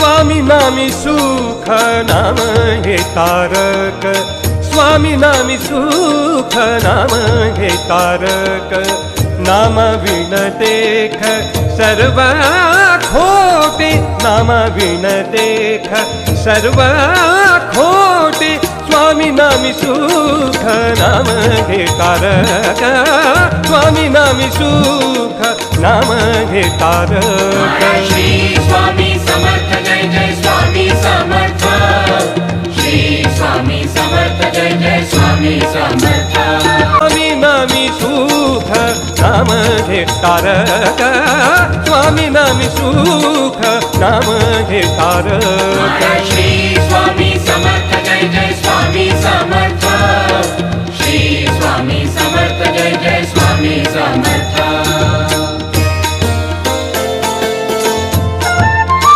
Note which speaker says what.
Speaker 1: स्वामी नामी सुख नाम हे तारक, स्वामी नामी सुख नाम हे तारक, नाम विण देख सर्व खोटे, नाम विण देख सर्व खोटे, स्वामी नामी सुख नाम हे तारक, स्वामी नामी सुख नाम हे तारक।
Speaker 2: श्री स्वामी समर्थ जय जय स्वामी समर्थ, श्री स्वामी समर्थ जय जय स्वामी समर्थ।
Speaker 1: स्वामी नामी सुख नाम हे तारक, स्वामी नामी सुख नाम हे तारक।
Speaker 2: श्री स्वामी समर्थ जय जय स्वामी समर्थ, श्री स्वामी समर्थ जय जय स्वामी समर्थ।